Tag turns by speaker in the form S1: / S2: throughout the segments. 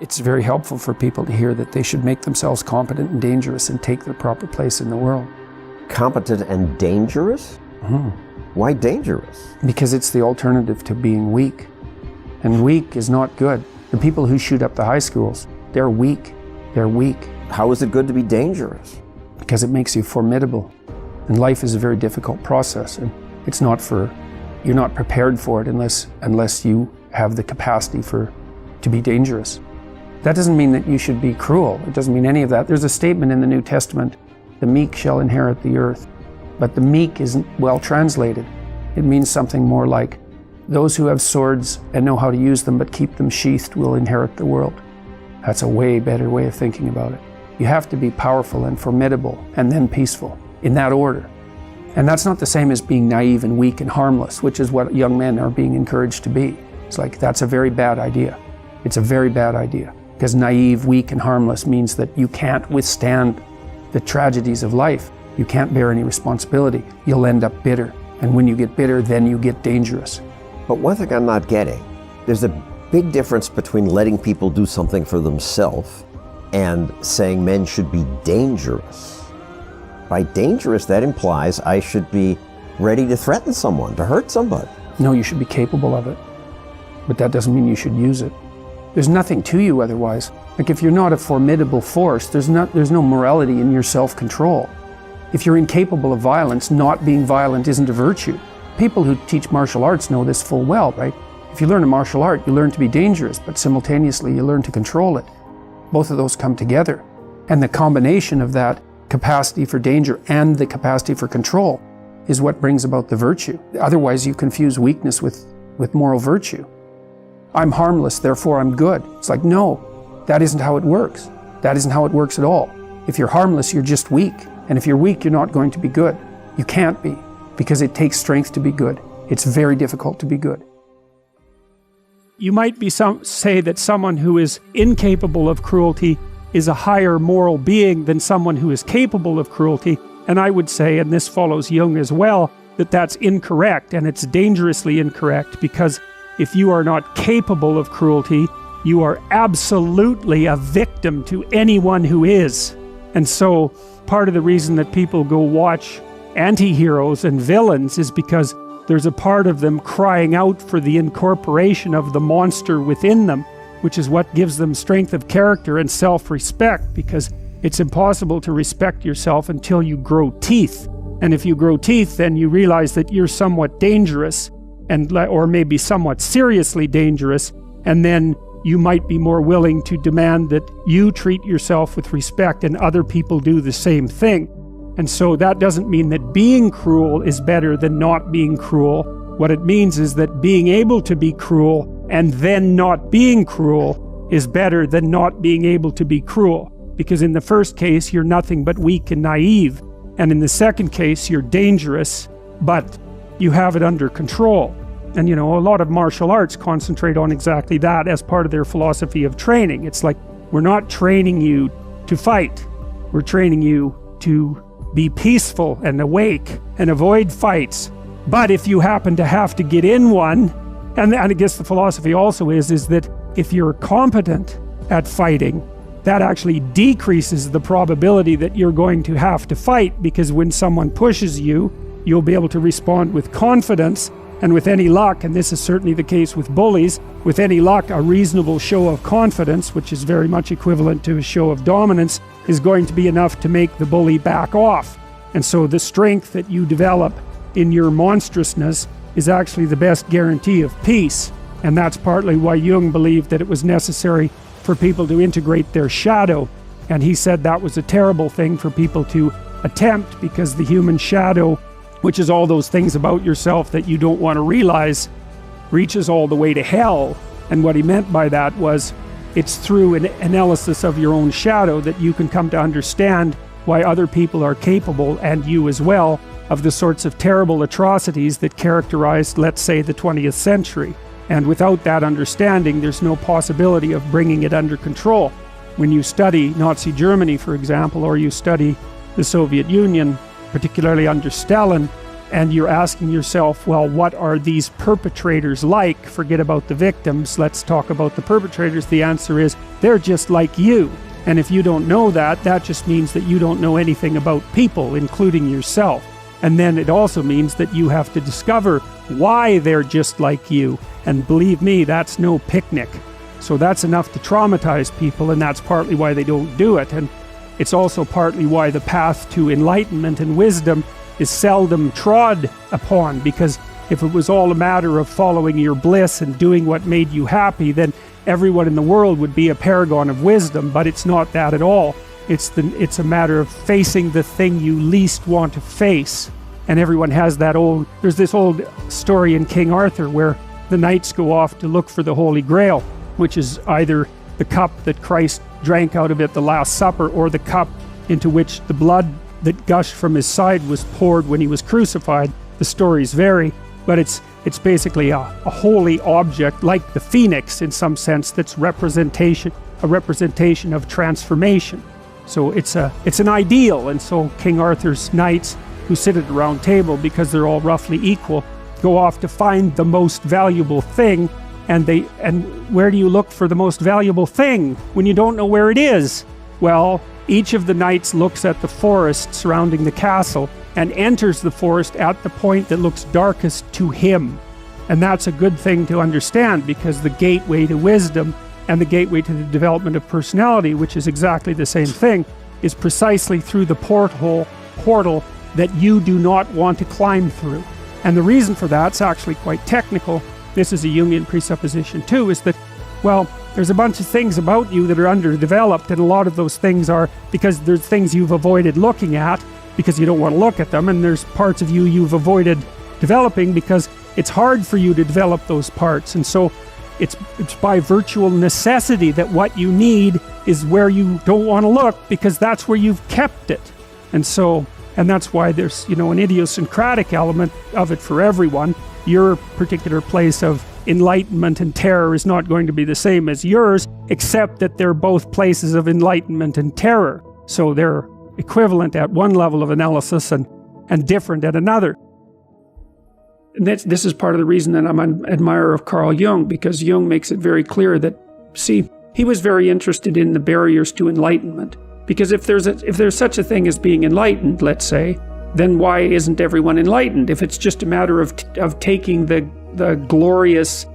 S1: It's very helpful for people to hear that they should make themselves competent and dangerous and take their proper place in the world.
S2: Competent and dangerous?
S1: Mm-hmm.
S2: Why dangerous?
S1: Because it's the alternative to being weak. And weak is not good. The people who shoot up the high schools, they're weak. They're weak.
S2: How is it good to be dangerous?
S1: Because it makes you formidable. And life is a very difficult process. And it's not you're not prepared for it unless you have the capacity to be dangerous. That doesn't mean that you should be cruel. It doesn't mean any of that. There's a statement in the New Testament, the meek shall inherit the earth. But the meek isn't well translated. It means something more like, those who have swords and know how to use them but keep them sheathed will inherit the world. That's a way better way of thinking about it. You have to be powerful and formidable and then peaceful, in that order. And that's not the same as being naive and weak and harmless, which is what young men are being encouraged to be. It's like, that's a very bad idea. It's a very bad idea. Because naive, weak, and harmless means that you can't withstand the tragedies of life. You can't bear any responsibility. You'll end up bitter. And when you get bitter, then you get dangerous.
S2: But one thing I'm not getting, there's a big difference between letting people do something for themselves and saying men should be dangerous. By dangerous, that implies I should be ready to threaten someone, to hurt somebody.
S1: No, you should be capable of it. But that doesn't mean you should use it. There's nothing to you otherwise. Like if you're not a formidable force, there's no morality in your self-control. If you're incapable of violence, not being violent isn't a virtue. People who teach martial arts know this full well, right? If you learn a martial art, you learn to be dangerous, but simultaneously you learn to control it. Both of those come together. And the combination of that capacity for danger and the capacity for control is what brings about the virtue. Otherwise, you confuse weakness with moral virtue. I'm harmless, therefore I'm good. It's like, no, that isn't how it works. That isn't how it works at all. If you're harmless, you're just weak. And if you're weak, you're not going to be good. You can't be, because it takes strength to be good. It's very difficult to be good.
S3: You might say that someone who is incapable of cruelty is a higher moral being than someone who is capable of cruelty. And I would say, and this follows Jung as well, that that's incorrect, and it's dangerously incorrect, because if you are not capable of cruelty, you are absolutely a victim to anyone who is. And so part of the reason that people go watch anti-heroes and villains is because there's a part of them crying out for the incorporation of the monster within them, which is what gives them strength of character and self-respect, because it's impossible to respect yourself until you grow teeth. And if you grow teeth, then you realize that you're somewhat dangerous, or maybe somewhat seriously dangerous, and then you might be more willing to demand that you treat yourself with respect and other people do the same thing. And so that doesn't mean that being cruel is better than not being cruel. What it means is that being able to be cruel and then not being cruel is better than not being able to be cruel. Because in the first case, you're nothing but weak and naive. And in the second case, you're dangerous, but you have it under control. And a lot of martial arts concentrate on exactly that as part of their philosophy of training. It's like, we're not training you to fight. We're training you to be peaceful and awake and avoid fights. But if you happen to have to get in one, and I guess the philosophy also is that if you're competent at fighting, that actually decreases the probability that you're going to have to fight, because when someone pushes you, you'll be able to respond with confidence. And with any luck, and this is certainly the case with bullies, with any luck, a reasonable show of confidence, which is very much equivalent to a show of dominance, is going to be enough to make the bully back off. And so the strength that you develop in your monstrousness is actually the best guarantee of peace. And that's partly why Jung believed that it was necessary for people to integrate their shadow. And he said that was a terrible thing for people to attempt, because the human shadow, which is all those things about yourself that you don't want to realize, reaches all the way to hell. And what he meant by that was, it's through an analysis of your own shadow that you can come to understand why other people are capable, and you as well, of the sorts of terrible atrocities that characterized, let's say, the 20th century. And without that understanding, there's no possibility of bringing it under control. When you study Nazi Germany, for example, or you study the Soviet Union, particularly under Stalin, and you're asking yourself, well, what are these perpetrators like? Forget about the victims, let's talk about the perpetrators. The answer is, they're just like you. And if you don't know that, that just means that you don't know anything about people, including yourself. And then it also means that you have to discover why they're just like you. And believe me, that's no picnic. So that's enough to traumatize people, and that's partly why they don't do it. And it's also partly why the path to enlightenment and wisdom is seldom trod upon, because if it was all a matter of following your bliss and doing what made you happy, then everyone in the world would be a paragon of wisdom. But it's not that at all. It's a matter of facing the thing you least want to face. And everyone has that there's this old story in King Arthur where the knights go off to look for the Holy Grail, which is either the cup that Christ drank out of at the Last Supper, or the cup into which the blood that gushed from his side was poured when he was crucified. The stories vary, but it's basically a holy object, like the phoenix in some sense, that's a representation of transformation. So it's an ideal. And so King Arthur's knights, who sit at a round table because they're all roughly equal, go off to find the most valuable thing. And where do you look for the most valuable thing when you don't know where it is? Well, each of the knights looks at the forest surrounding the castle and enters the forest at the point that looks darkest to him. And that's a good thing to understand, because the gateway to wisdom and the gateway to the development of personality, which is exactly the same thing, is precisely through the portal that you do not want to climb through. And the reason for that's actually quite technical. This is a Jungian presupposition too, is that, well, there's a bunch of things about you that are underdeveloped, and a lot of those things are because there's things you've avoided looking at because you don't want to look at them, and there's parts of you you've avoided developing because it's hard for you to develop those parts. And so it's by virtual necessity that what you need is where you don't want to look, because that's where you've kept it. And that's why there's, an idiosyncratic element of it for everyone. Your particular place of enlightenment and terror is not going to be the same as yours, except that they're both places of enlightenment and terror. So they're equivalent at one level of analysis and different at another. And this is part of the reason that I'm an admirer of Carl Jung, because Jung makes it very clear that, see, he was very interested in the barriers to enlightenment. Because if there's such a thing as being enlightened, let's say, then why isn't everyone enlightened? If it's just a matter of taking the glorious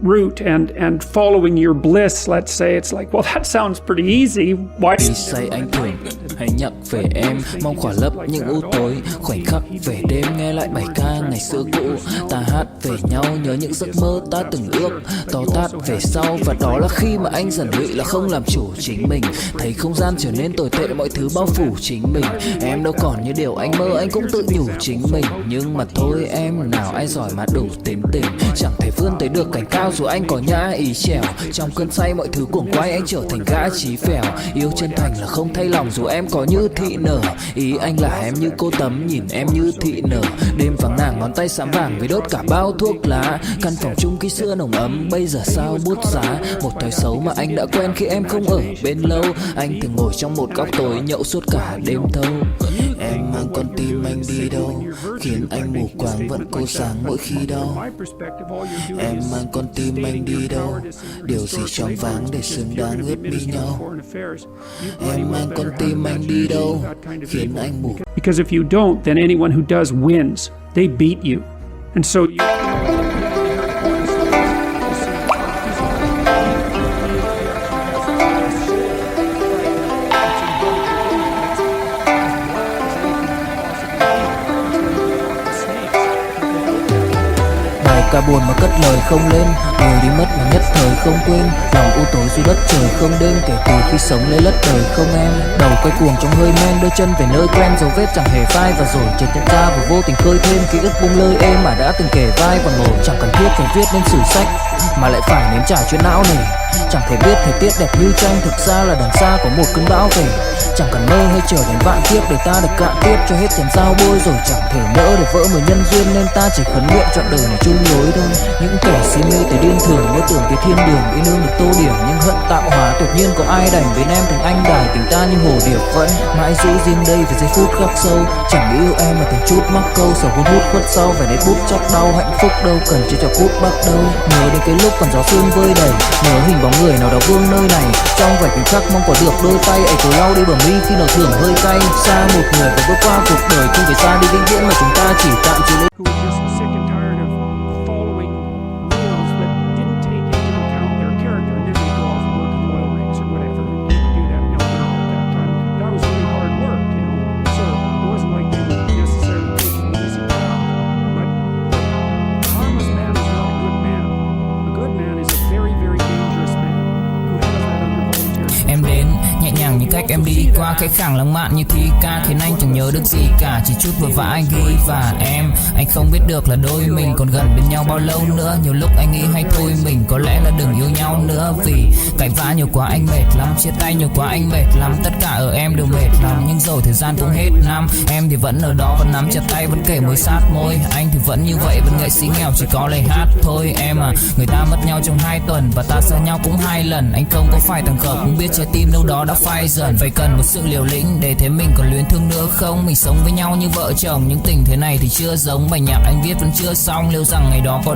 S3: route and following your bliss, let's say, it's like, well, that sounds pretty easy. Why?
S4: Say anh thường hãy nhắc về em, mong khỏa lấp những u tối, khoảnh khắc về đêm nghe lại bài ca ngày xưa cũ. Ta hát về nhau nhớ những giấc mơ ta từng ước, to tát về sau, và đó là khi mà anh dần lụy là không làm chủ chính mình, thấy không gian trở nên tồi tệ, mọi thứ bao phủ chính mình. Em đâu còn như điều anh mơ, anh cũng tự nhủ chính mình, nhưng mà thôi em, nào ai giỏi mà đủ tính tình, chẳng thể vươn tới được cảnh cao dù anh có nhã ý trèo. Trong cơn say mọi thứ cuồng quay, anh trở thành gã chí phèo. Yêu chân thành là không thay lòng dù em có như thị nở. Ý anh là em như cô tấm, nhìn em như thị nở. Đêm vắng nàng ngón tay xám vàng vì đốt cả bao thuốc lá. Căn phòng chung khi xưa nồng ấm, bây giờ sao bút giá. Một thói xấu mà anh đã quen khi em không ở bên lâu. Anh thường ngồi trong một góc tối nhậu suốt cả đêm thâu. Em mang con tim anh đi đâu, khiến anh mù quáng vẫn cố sáng mỗi khi đau. Em mang con tim anh đi đâu, điều gì choáng váng để xứng đáng ướt mi nhau. Em mang con tim anh đi đâu, khiến anh mù.
S3: Because if you don't, then anyone who does wins. They beat you. And so
S4: Cả buồn mà cất lời không lên, người đi mất mà nhất thời không quên. Lòng u tối dù đất trời không đêm, kể từ khi sống lấy lất đời không em. Đầu quay cuồng trong hơi men, đôi chân về nơi quen, dấu vết chẳng hề phai. Và rồi chợt nhận ra và vô tình khơi thêm ký ức bung lơi êm mà đã từng kể vai và ngồi. Chẳng cần thiết phải viết lên sử sách. mà lại phải nếm trải chuyện não nề. Chẳng thể biết thời tiết đẹp như tranh, thực ra là đằng xa có một cơn bão về. Chẳng cần mơ hay chờ đến vạn kiếp để ta được cạn tiếp cho hết tiền dao bôi, rồi chẳng thể nỡ để vỡ mười nhân duyên, nên ta chỉ khấn nguyện chọn đời này chung lối thôi. Những kẻ si mê tới điên thường mơ tưởng cái thiên đường ý nương được tô điểm, nhưng hận tạo hóa tuyệt nhiên có ai đành biến em thành anh đài tình ta như hồ điệp vẫn mãi giữ riêng đây về giây phút khắc sâu. Chẳng nghĩ yêu em mà từng chút mắc câu sầu hôn hút khuất sau phải đến bút chóc đau hạnh phúc đâu cần chỉ cho phút bắt đầu. Nhớ đến cái lúc còn gió sương vơi đầy, nhớ hình bóng người nào đó vương nơi này, trong vài khoảnh khắc mong có được đôi tay ấy cố lau đi bờ mi khi nào thường hơi cay. Xa một người và bước qua cuộc đời không phải xa đi vĩnh viễn mà chúng ta chỉ tạm chịu lấy.
S3: Who were just sick and tired of following rules that didn't take into account their character, and then they go off and work in oil rigs or whatever. And you could do that in Alberta at that time. That was really hard work, you know. So it wasn't like they were necessarily taking the easy path. But a harmless man is not a good man. A good man is a very, very dangerous man who has that under voluntary.
S4: Em đến nhẹ nhàng như cách em đi qua cái khẳng lãng mạn như thi ca, khiến anh chẳng nhớ được gì cả, chỉ chút vội vã anh ghi. Và anh không biết được là đôi mình còn gần bên nhau bao lâu nữa. Nhiều lúc anh nghĩ hay thôi mình có lẽ là đừng yêu nhau nữa, vì cãi vã nhiều quá anh mệt lắm, chia tay nhiều quá anh mệt lắm, tất cả ở em đều mệt lắm. Nhưng rồi thời gian cũng hết năm, em thì vẫn ở đó, vẫn nắm chặt tay, vẫn kể môi sát môi. Anh thì vẫn như vậy, vẫn nghệ sĩ nghèo chỉ có lời hát thôi. Em à, người ta mất nhau trong 2 tuần và ta xa nhau cũng 2 lần. Anh không có phải thằng khờ cũng biết trái tim đâu đó đã phai dần, phải cần một sự liều lĩnh để thấy mình còn luyến thương nữa không. Mình sống với nhau như vợ chồng, những tình thế này thì chưa giống bài nhạc anh viết vẫn chưa xong. Liệu rằng ngày đó có